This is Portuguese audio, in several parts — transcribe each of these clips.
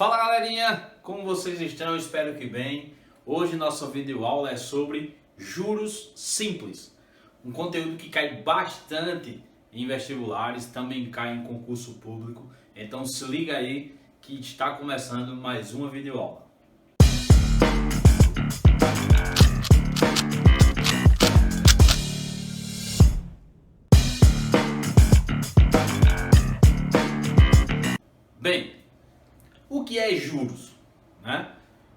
Fala galerinha, como vocês estão? Espero que bem. Hoje nossa videoaula é sobre juros simples. Um conteúdo que cai bastante em vestibulares, também cai em concurso público. Então se liga aí que está começando mais uma videoaula. Bem, o que é juros, né?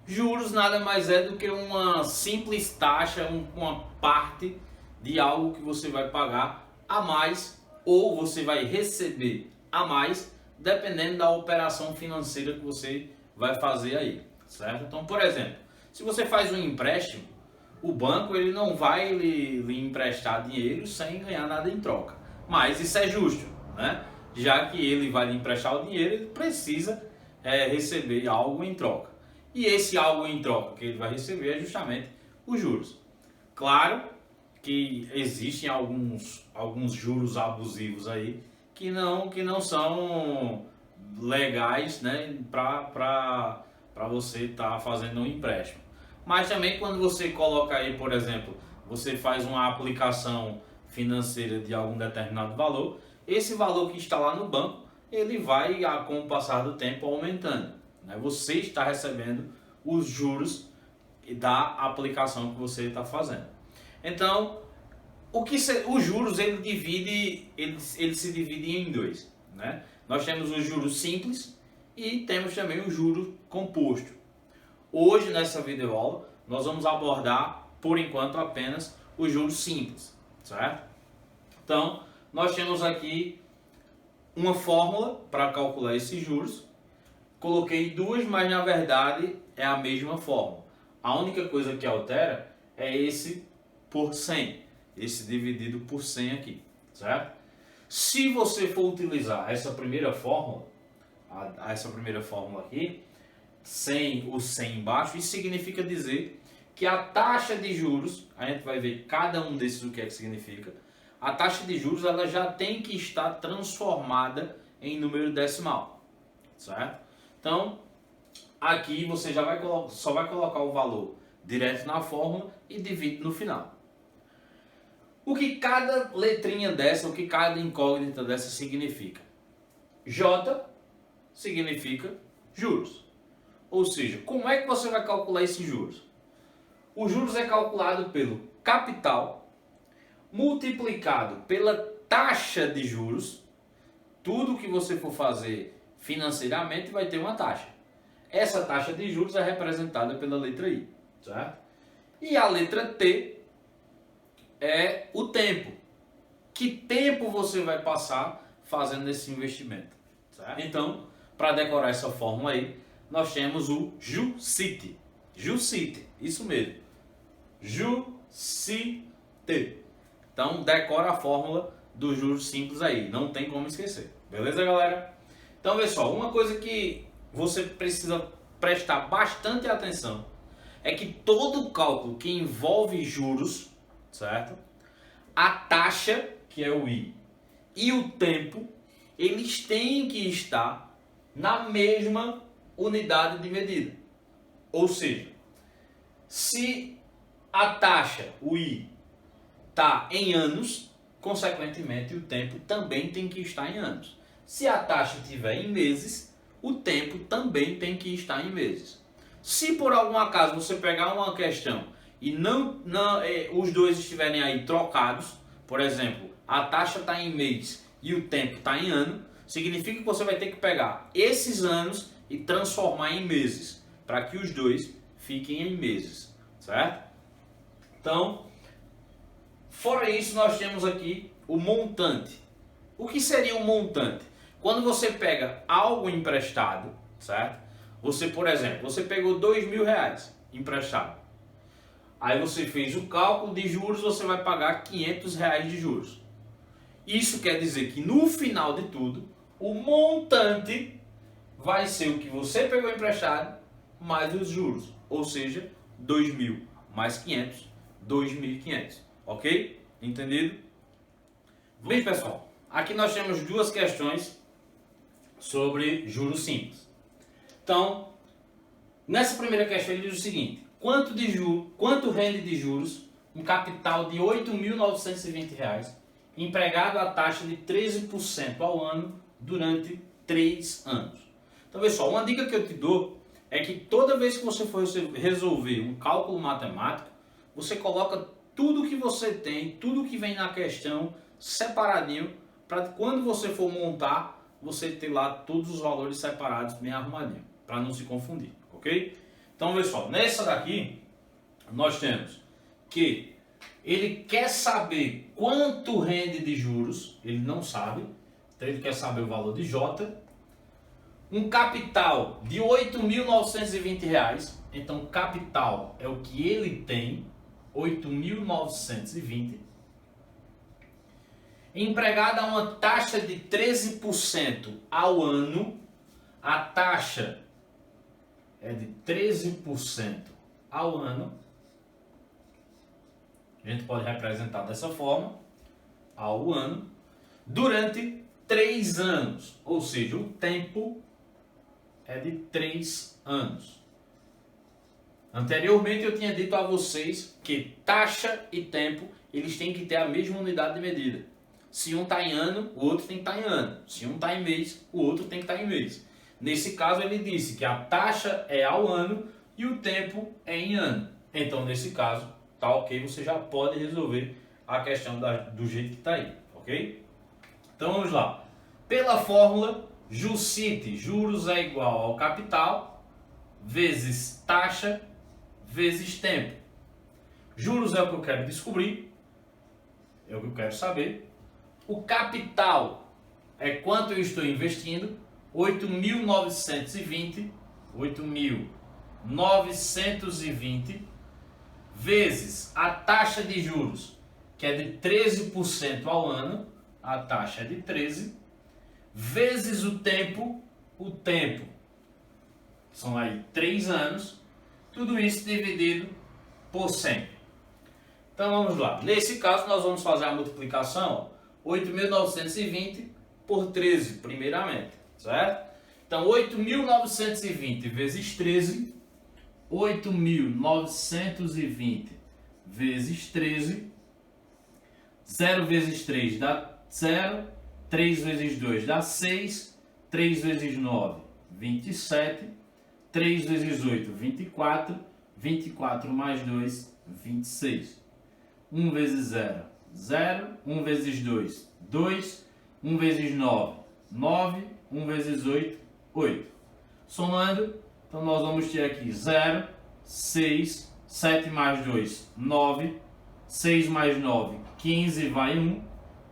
Juros nada mais é do que uma simples taxa, uma parte de algo que você vai pagar a mais ou você vai receber a mais, dependendo da operação financeira que você vai fazer aí, certo? Então, por exemplo, se você faz um empréstimo, o banco ele não vai lhe emprestar dinheiro sem ganhar nada em troca. Mas isso é justo, né? Já que ele vai lhe emprestar o dinheiro, ele precisa receber algo em troca. E esse algo em troca que ele vai receber é justamente os juros. Claro que existem alguns juros abusivos aí que não são legais, né, para você estar fazendo um empréstimo. Mas também quando você coloca aí, por exemplo, você faz uma aplicação financeira de algum determinado valor, esse valor que está lá no banco, ele vai, com o passar do tempo, aumentando, né? Você está recebendo os juros da aplicação que você está fazendo. Então, os juros ele se divide em dois, né? Nós temos os juros simples e temos também o juro composto. Hoje, nessa videoaula, nós vamos abordar, por enquanto, apenas os juros simples, certo? Então, nós temos aqui uma fórmula para calcular esses juros. Coloquei duas, mas na verdade é a mesma fórmula. A única coisa que altera é esse por 100, esse dividido por 100 aqui, certo? Se você for utilizar essa primeira fórmula aqui, sem o 100 embaixo, isso significa dizer que a taxa de juros, a gente vai ver cada um desses o que é que significa. A taxa de juros ela já tem que estar transformada em número decimal, certo? Então, aqui você só vai colocar o valor direto na fórmula e divide no final. O que cada letrinha dessa, o que cada incógnita dessa significa? J significa juros. Ou seja, como é que você vai calcular esses juros? Os juros é calculado pelo capital multiplicado pela taxa de juros. Tudo que você for fazer financeiramente vai ter uma taxa. Essa taxa de juros é representada pela letra I, certo? E a letra T é o tempo. Que tempo você vai passar fazendo esse investimento, certo? Então, para decorar essa fórmula aí, nós temos o JUCIT. JUCIT, isso mesmo. JUCIT. Então, decora a fórmula dos juros simples aí, não tem como esquecer. Beleza, galera? Então, pessoal, uma coisa que você precisa prestar bastante atenção é que todo cálculo que envolve juros, certo? A taxa, que é o I, e o tempo, eles têm que estar na mesma unidade de medida. Ou seja, se a taxa, o I, está em anos, consequentemente o tempo também tem que estar em anos. Se a taxa estiver em meses, o tempo também tem que estar em meses. Se por algum acaso você pegar uma questão e os dois estiverem aí trocados, por exemplo, a taxa está em mês e o tempo está em ano, significa que você vai ter que pegar esses anos e transformar em meses, para que os dois fiquem em meses, certo? Então, fora isso, nós temos aqui o montante. O que seria um montante? Quando você pega algo emprestado, certo? Você, por exemplo, você pegou R$2.000 emprestado. Aí você fez o cálculo de juros, você vai pagar R$500 de juros. Isso quer dizer que no final de tudo, o montante vai ser o que você pegou emprestado mais os juros. Ou seja, 2.000 mais 500, 2.500. Ok? Entendido? Bem, pessoal, aqui nós temos duas questões sobre juros simples. Então, nessa primeira questão ele diz o seguinte: quanto rende de juros um capital de R$ 8.920 empregado a taxa de 13% ao ano durante 3 anos? Então, pessoal, uma dica que eu te dou é que toda vez que você for resolver um cálculo matemático, você coloca tudo que você tem, tudo que vem na questão separadinho, para quando você for montar, você ter lá todos os valores separados, bem arrumadinho, para não se confundir, ok? Então, pessoal, nessa daqui, nós temos que ele quer saber quanto rende de juros, ele não sabe, então ele quer saber o valor de J, um capital de R$ 8.920, então capital é o que ele tem, 8.920, empregado a uma taxa de 13% ao ano, a taxa é de 13% ao ano, a gente pode representar dessa forma, ao ano, durante 3 anos, ou seja, o tempo é de 3 anos. Anteriormente eu tinha dito a vocês que taxa e tempo, eles têm que ter a mesma unidade de medida. Se um está em ano, o outro tem que estar em ano. Se um está em mês, o outro tem que estar em mês. Nesse caso ele disse que a taxa é ao ano e o tempo é em ano. Então nesse caso, tá ok, você já pode resolver a questão do jeito que está aí, ok? Então vamos lá. Pela fórmula, JUCIT, juros é igual ao capital, vezes taxa, vezes tempo. Juros é o que eu quero descobrir, é o que eu quero saber. O capital é quanto eu estou investindo, 8.920, vezes a taxa de juros, que é de 13% ao ano, a taxa é de 13, vezes o tempo são aí 3 anos, tudo isso dividido por 100. Então vamos lá, nesse caso nós vamos fazer a multiplicação, 8.920 por 13 primeiramente, certo? Então 8.920 vezes 13, 8.920 vezes 13, 0 vezes 3 dá 0, 3 vezes 2 dá 6, 3 vezes 9, 27, 3 vezes 8, 24, 24 mais 2, 26. 1 vezes 0, 0, 1 vezes 2, 2, 1 vezes 9, 9, 1 vezes 8, 8. Somando, então nós vamos ter aqui 0, 6, 7 mais 2, 9, 6 mais 9, 15, vai 1,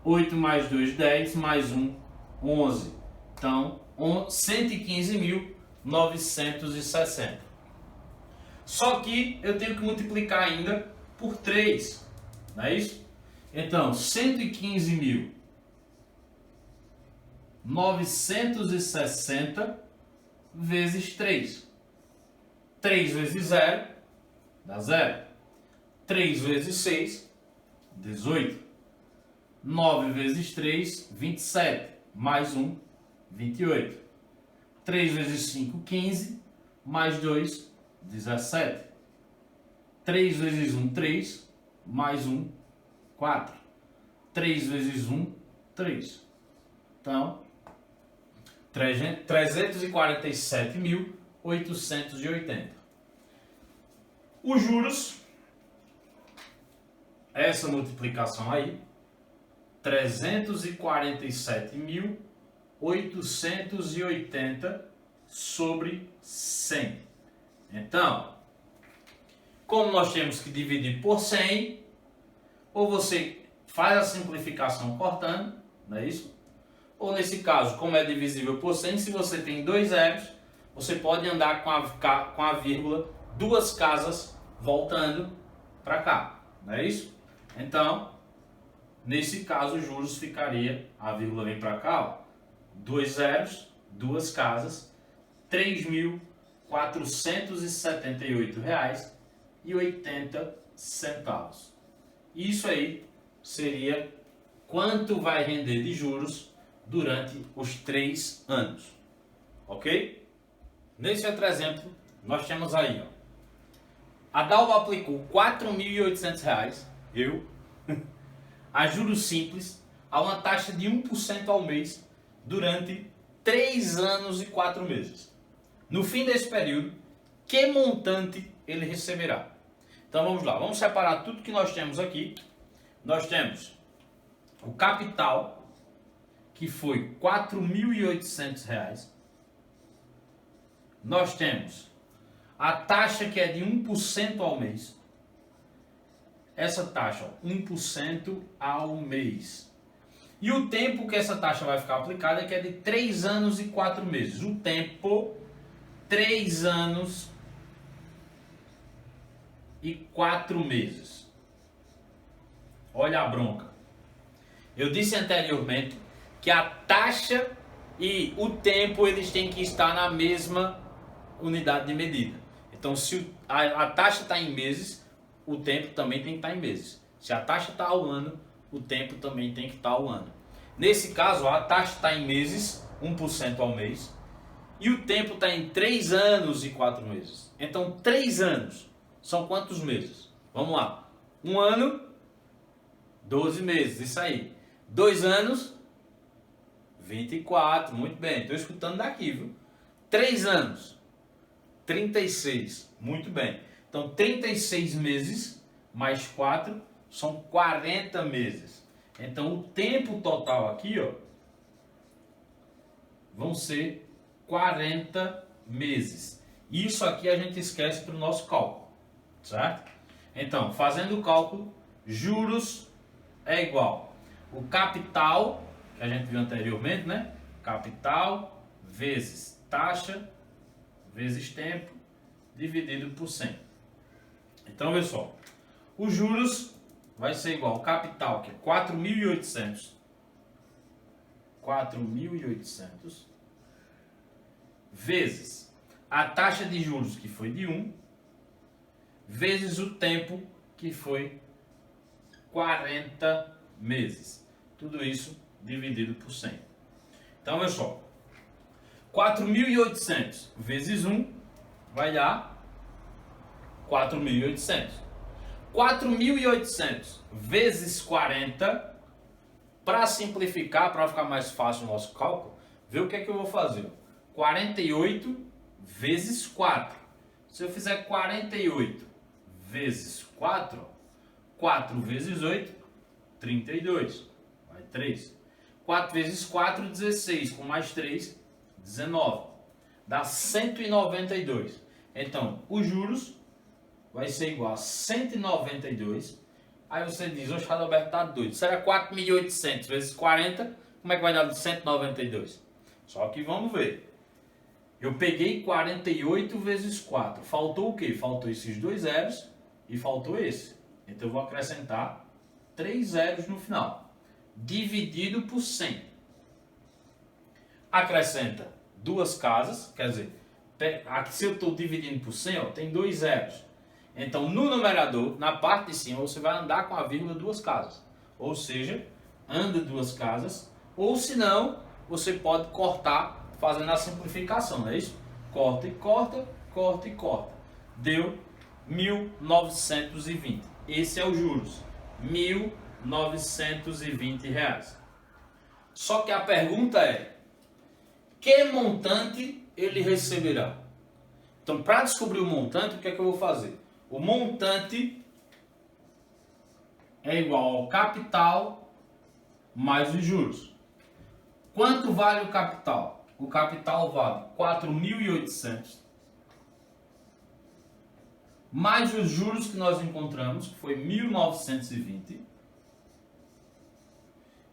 8 mais 2, 10, mais 1, 11. Então, 115.960. Só que eu tenho que multiplicar ainda por 3, não é isso? Então, 115.960 vezes 3. 3 vezes 0 dá 0. 3 vezes 6, 18. 9 vezes 3, 27. Mais 1, 28. 3 vezes 5, 15. Mais 2, 17. 3 vezes 1, 3. Mais 1, 4. 3 vezes 1, 3. Então, 347.880. Os juros, essa multiplicação aí, 347.880 sobre 100. Então, como nós temos que dividir por 100, ou você faz a simplificação cortando, não é isso? Ou nesse caso, como é divisível por 100, se você tem 2 zeros, você pode andar com a vírgula 2 casas voltando para cá, não é isso? Então, nesse caso, os juros ficaria, a vírgula vem para cá, ó, 2 zeros, 2 casas, R$ 3.478,80. Isso aí seria quanto vai render de juros durante os 3 anos, ok? Nesse outro exemplo, nós temos aí, ó, a Dalva aplicou R$ 4.800, a juros simples, a uma taxa de 1% ao mês durante 3 anos e 4 meses. No fim desse período, que montante ele receberá? Então vamos lá, vamos separar tudo que nós temos aqui. Nós temos o capital, que foi R$ 4.800. Nós temos a taxa, que é de 1% ao mês. Essa taxa, ó, 1% ao mês. E o tempo que essa taxa vai ficar aplicada é que é de 3 anos e 4 meses. O tempo, 3 anos e 4 meses. Olha a bronca. Eu disse anteriormente que a taxa e o tempo eles têm que estar na mesma unidade de medida. Então, se a taxa está em meses, o tempo também tem que estar em meses. Se a taxa está ao ano, o tempo também tem que estar ao ano. Nesse caso, a taxa está em meses, 1% ao mês, e o tempo está em 3 anos e 4 meses. Então, 3 anos são quantos meses? Vamos lá. 1 ano, 12 meses, isso aí. 2 anos, 24, muito bem, estou escutando daqui, viu? 3 anos, 36, muito bem. Então, 36 meses mais 4 são 40 meses. Então, o tempo total aqui, ó, vão ser 40 meses. Isso aqui a gente esquece para o nosso cálculo, certo? Então, fazendo o cálculo, juros é igual o capital, que a gente viu anteriormente, né? Capital vezes taxa vezes tempo dividido por 100. Então, pessoal, os juros vai ser igual ao capital, que é 4.800. 4.800 vezes a taxa de juros, que foi de 1, vezes o tempo, que foi 40 meses. Tudo isso dividido por 100. Então, pessoal, 4.800 vezes 1 vai dar 4.800. 4.800 vezes 40, para simplificar, para ficar mais fácil o nosso cálculo, vê o que é que eu vou fazer. 48 vezes 4. Se eu fizer 48 vezes 4, 4 vezes 8, 32. Vai 3. 4 vezes 4, 16. Com mais 3, 19. Dá 192. Então, os juros vai ser igual a 192. Aí você diz, oxe, Adalberto está doido. Será 4.800 vezes 40? Como é que vai dar de 192? Só que vamos ver. Eu peguei 48 vezes 4. Faltou o quê? Faltou esses 2 zeros e faltou esse. Então eu vou acrescentar 3 zeros no final. Dividido por 100. Acrescenta 2 casas. Quer dizer, aqui se eu estou dividindo por 100, ó, tem 2 zeros. Então no numerador, na parte de cima, você vai andar com a vírgula 2 casas. Ou seja, anda 2 casas. Ou se não, você pode cortar fazendo a simplificação, não é isso? Corta e corta, corta e corta. Deu 1.920. Esse é o juros. R$1.920. Só que a pergunta é, que montante ele receberá? Então, para descobrir o montante, o que é que eu vou fazer? O montante é igual ao capital mais os juros. Quanto vale o capital? O capital vale 4.800 mais os juros que nós encontramos, que foi 1.920.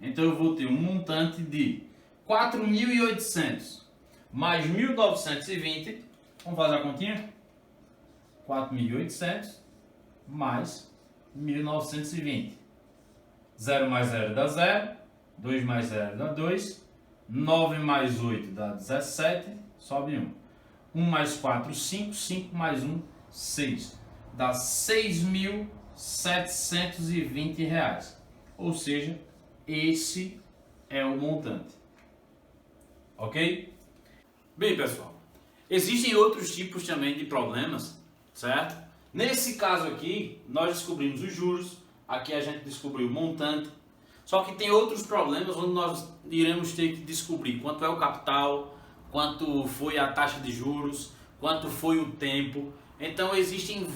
Então eu vou ter um montante de 4.800 mais 1.920. Vamos fazer a continha? 4.800 mais 1.920. 0 mais 0 dá 0. 2 mais 0 dá 2. 9 mais 8 dá 17. Sobe 1. 1 mais 4, 5. 5 mais 1, 6. Dá R$ 6.720. Ou seja, esse é o montante. Ok? Bem, pessoal, Existem outros tipos também de problemas, certo? Nesse caso aqui, nós descobrimos os juros, aqui a gente descobriu o montante, só que tem outros problemas onde nós iremos ter que descobrir quanto é o capital, quanto foi a taxa de juros, quanto foi o tempo. Então existem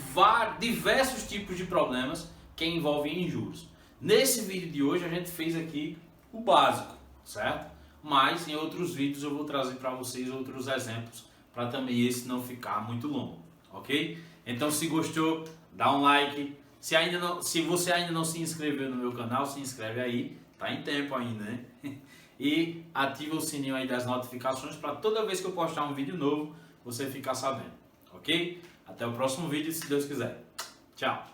diversos tipos de problemas que envolvem em juros. Nesse vídeo de hoje a gente fez aqui o básico, certo? Mas em outros vídeos eu vou trazer para vocês outros exemplos para também esse não ficar muito longo, ok? Então se gostou, dá um like. Se você ainda não se inscreveu no meu canal, se inscreve aí, tá em tempo ainda, né? E ativa o sininho aí das notificações para toda vez que eu postar um vídeo novo, você ficar sabendo, ok? Até o próximo vídeo, se Deus quiser. Tchau!